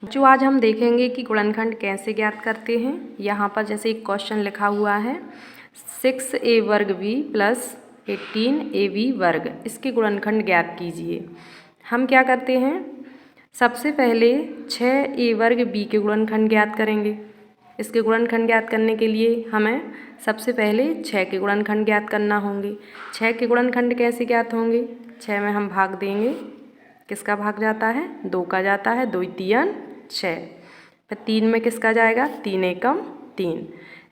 जो आज हम देखेंगे कि गुणनखंड कैसे ज्ञात करते हैं। यहाँ पर जैसे एक क्वेश्चन लिखा हुआ है 6a वर्ग b प्लस 18ab वर्ग, इसके गुणनखंड ज्ञात कीजिए। हम क्या करते हैं, सबसे पहले 6a वर्ग b के गुणनखंड ज्ञात करेंगे। इसके गुणनखंड ज्ञात करने के लिए हमें सबसे पहले 6 के गुणनखंड ज्ञात करना होंगे। 6 के गुणनखंड कैसे ज्ञात होंगे, 6 में हम भाग देंगे, किसका भाग जाता है, 2 का जाता है, 2 3 6, फिर 3 में किसका जाएगा, 3 एकम 3।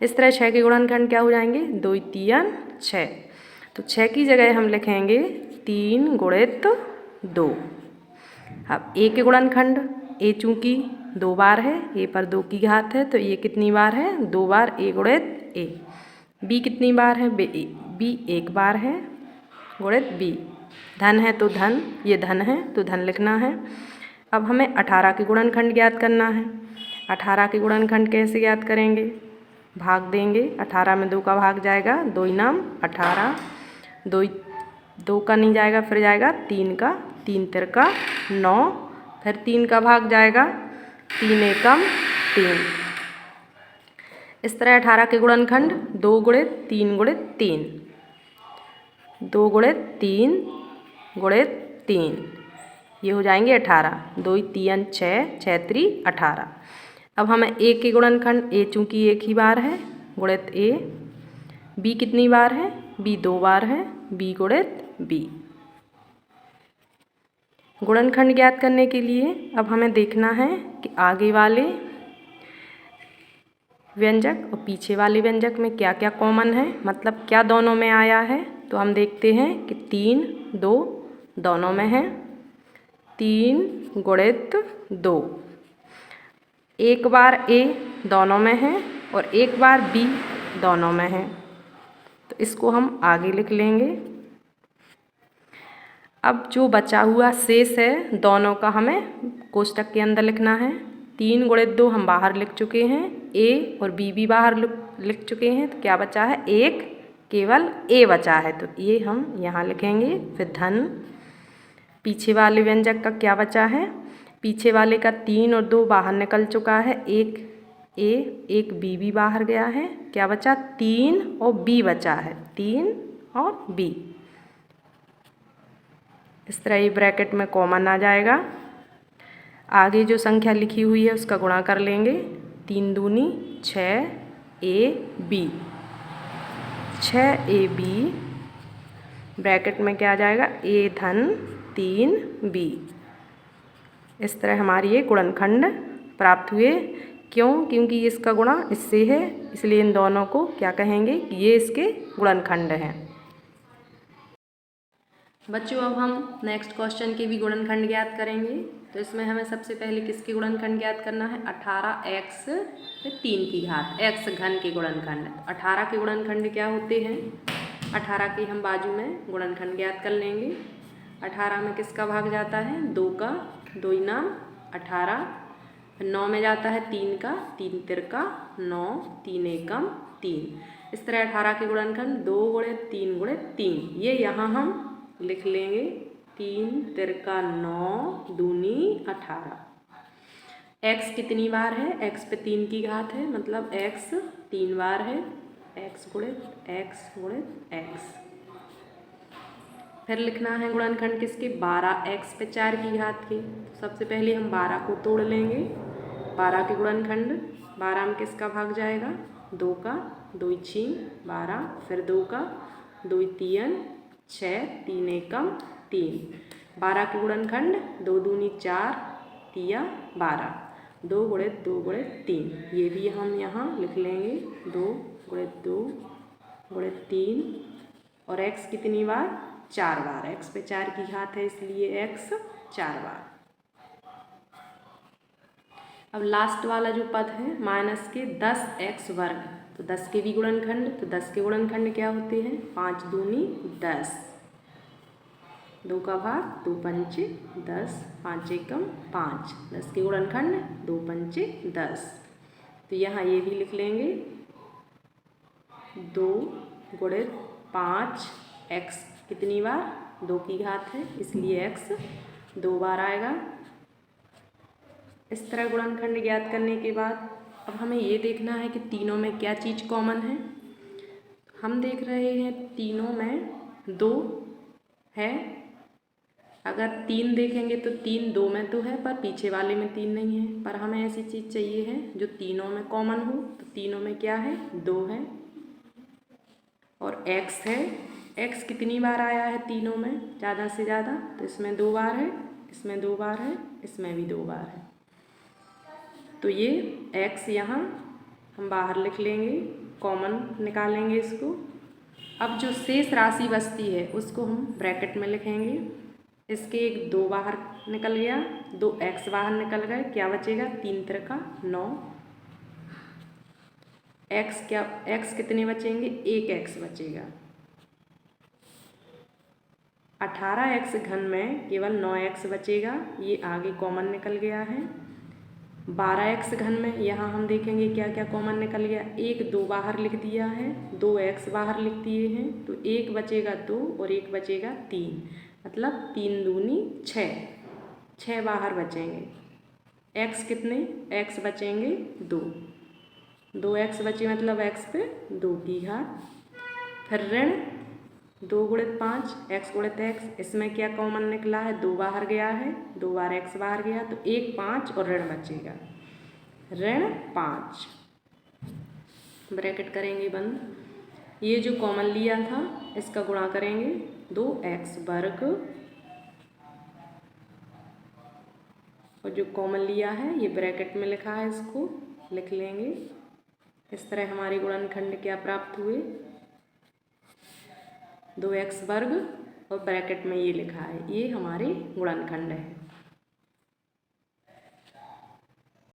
इस तरह 6 के गुणनखंड क्या हो जाएंगे, 2 3 6। तो 6 की जगह हम लिखेंगे 3 गुणित 2। अब a के गुणनखंड, a चूँकि 2 बार है, a पर 2 की घात है, तो ये कितनी बार है, 2 बार a गुणित a। b कितनी बार है, b 1 बार है गुणित b। धन है तो धन, ये धन है तो धन लिखना है। अब हमें 18 के गुणनखंड ज्ञात करना है। 18 के गुणनखंड कैसे ज्ञात करेंगे, भाग देंगे, 18 में 2 का भाग जाएगा, 2 नाम 18, 2 का नहीं जाएगा, फिर जाएगा 3 का, 3 तिरका 9, फिर 3 का भाग जाएगा, 3 एकम 3। इस तरह 18 के गुणनखंड 2 गुणित 3 गुणित 3, 2 गुणित 3 गुणित 3, ये हो जाएंगे 18। 2 3 6, 6 3 18। अब हमें a के गुणनखंड, a चूँकि एक ही बार है गुणित a, b कितनी बार है, b 2 बार है, b गुणित b। गुणनखंड ज्ञात करने के लिए अब हमें देखना है कि आगे वाले व्यंजक और पीछे वाले व्यंजक में क्या क्या कॉमन है, मतलब क्या दोनों में आया है। तो हम देखते हैं कि 3 2 दोनों में है, 3 गुणित 2, एक बार a दोनों में है और एक बार b दोनों में है, तो इसको हम आगे लिख लेंगे। अब जो बचा हुआ शेष है दोनों का हमें कोष्टक के अंदर लिखना है। 3 गुणित 2 हम बाहर लिख चुके हैं, a और b भी बाहर लिख चुके हैं, तो क्या बचा है, एक केवल a बचा है, तो ये हम यहाँ लिखेंगे। फिर धन, पीछे वाले व्यंजक का क्या बचा है, पीछे वाले का 3 और 2 बाहर निकल चुका है, एक a एक b भी बाहर गया है, क्या बचा, 3 और b बचा है, 3 और b। इस तरह ये ब्रैकेट में कॉमन आ जाएगा। आगे जो संख्या लिखी हुई है उसका गुणा कर लेंगे, 3 दूनी 6ab, 6ab ब्रैकेट में क्या आ जाएगा, a धन 3b। इस तरह हमारी ये गुणनखंड प्राप्त हुए। क्यों, क्योंकि इसका गुणा इससे है, इसलिए इन दोनों को क्या कहेंगे कि ये इसके गुणनखंड हैं। बच्चों अब हम नेक्स्ट क्वेश्चन के भी गुणनखंड ज्ञात करेंगे। तो इसमें हमें सबसे पहले किसके गुणनखंड ज्ञात करना है, 18x फिर 3 की घात x घन के गुणनखंड। 18 के गुणनखंड क्या होते हैं, 18 के हम बाजू में गुणनखंड ज्ञात कर लेंगे। 18 में किसका भाग जाता है, 2 का, 2 नाम 18, 9 में जाता है 3 का, 3 तिरका 9, 3 एकम 3। इस तरह 18 के गुणनखंड 2 गुणित 3 गुणित 3, ये यहाँ हम लिख लेंगे, 3 तिरका 9 दूनी 18। x कितनी बार है, x पे 3 की घात है, मतलब x 3 बार है, x गुणित x। फिर लिखना है गुणनखंड किसके, 12x पे 4 की घात के। सबसे पहले हम 12 को तोड़ लेंगे। 12 के गुणनखंड, 12 में किसका भाग जाएगा, 2 का, 2 6 12, फिर 2 का, 2 3 6, 3 एकम 3। 12 के गुणनखंड, 2 दूनी 4 3 12, 2 गुणित 2 गुणित 3, ये भी हम यहाँ लिख लेंगे, 2 गुणित 2 गुणित 3। और x कितनी बार, 4 बार, x पे 4 की घात है, इसलिए x 4 बार। अब लास्ट वाला जो पद है माइनस के 10x वर्ग, तो 10 के भी गुणनखंड, तो 10 के गुणनखंड क्या होते हैं, 5 दूनी 10, 2 का भाग 2 पंचे 10, 5 एकम 5, 10 के गुणनखंड 2 पंचे 10। तो यहाँ ये भी लिख लेंगे, 2 गुणित 5, x कितनी बार, 2 की घात है, इसलिए x 2 बार आएगा। इस तरह गुणनखंड ज्ञात करने के बाद अब हमें ये देखना है कि तीनों में क्या चीज़ कॉमन है। हम देख रहे हैं तीनों में 2 है। अगर 3 देखेंगे तो 3 2 में तो है पर पीछे वाले में 3 नहीं है। पर हमें ऐसी चीज़ चाहिए है जो तीनों में कॉमन हो। तो तीनों में क्या है, 2 है और x है। x कितनी बार आया है तीनों में, ज़्यादा से ज़्यादा, तो इसमें 2 बार है, इसमें 2 बार है, इसमें भी 2 बार है। तो ये x यहाँ हम बाहर लिख लेंगे, कॉमन निकालेंगे इसको। अब जो शेष राशि बचती है उसको हम ब्रैकेट में लिखेंगे। इसके एक 2 बाहर निकल गया, 2x बाहर निकल गए, क्या बचेगा, 3 त्रिका 9। x कितने बचेंगे, 1x बचेगा। 18x घन में केवल 9x बचेगा, ये आगे कॉमन निकल गया है। 12x घन में यहाँ हम देखेंगे क्या क्या कॉमन निकल गया, 1 2 बाहर लिख दिया है, 2x बाहर लिख दिए हैं, तो 1 बचेगा 2 और 1 बचेगा 3, मतलब 3 दूनी 6 बाहर बचेंगे। x कितने, x बचेंगे 2x बचे, मतलब x पे 2 की घात। फिर ऋण 2 गुणित 5 x गुणित x, इसमें क्या कॉमन निकला है, 2 बाहर गया है, 2 बार x बाहर गया, तो 1 5 और ऋण बचेगा, ऋण 5। ब्रैकेट करेंगे बंद। ये जो कॉमन लिया था इसका गुणा करेंगे, 2x वर्ग, और जो कॉमन लिया है ये ब्रैकेट में लिखा है, इसको लिख लेंगे। इस तरह हमारे गुणनखंड क्या प्राप्त हुए, 2x वर्ग और ब्रैकेट में ये लिखा है, ये हमारे गुणनखंड है।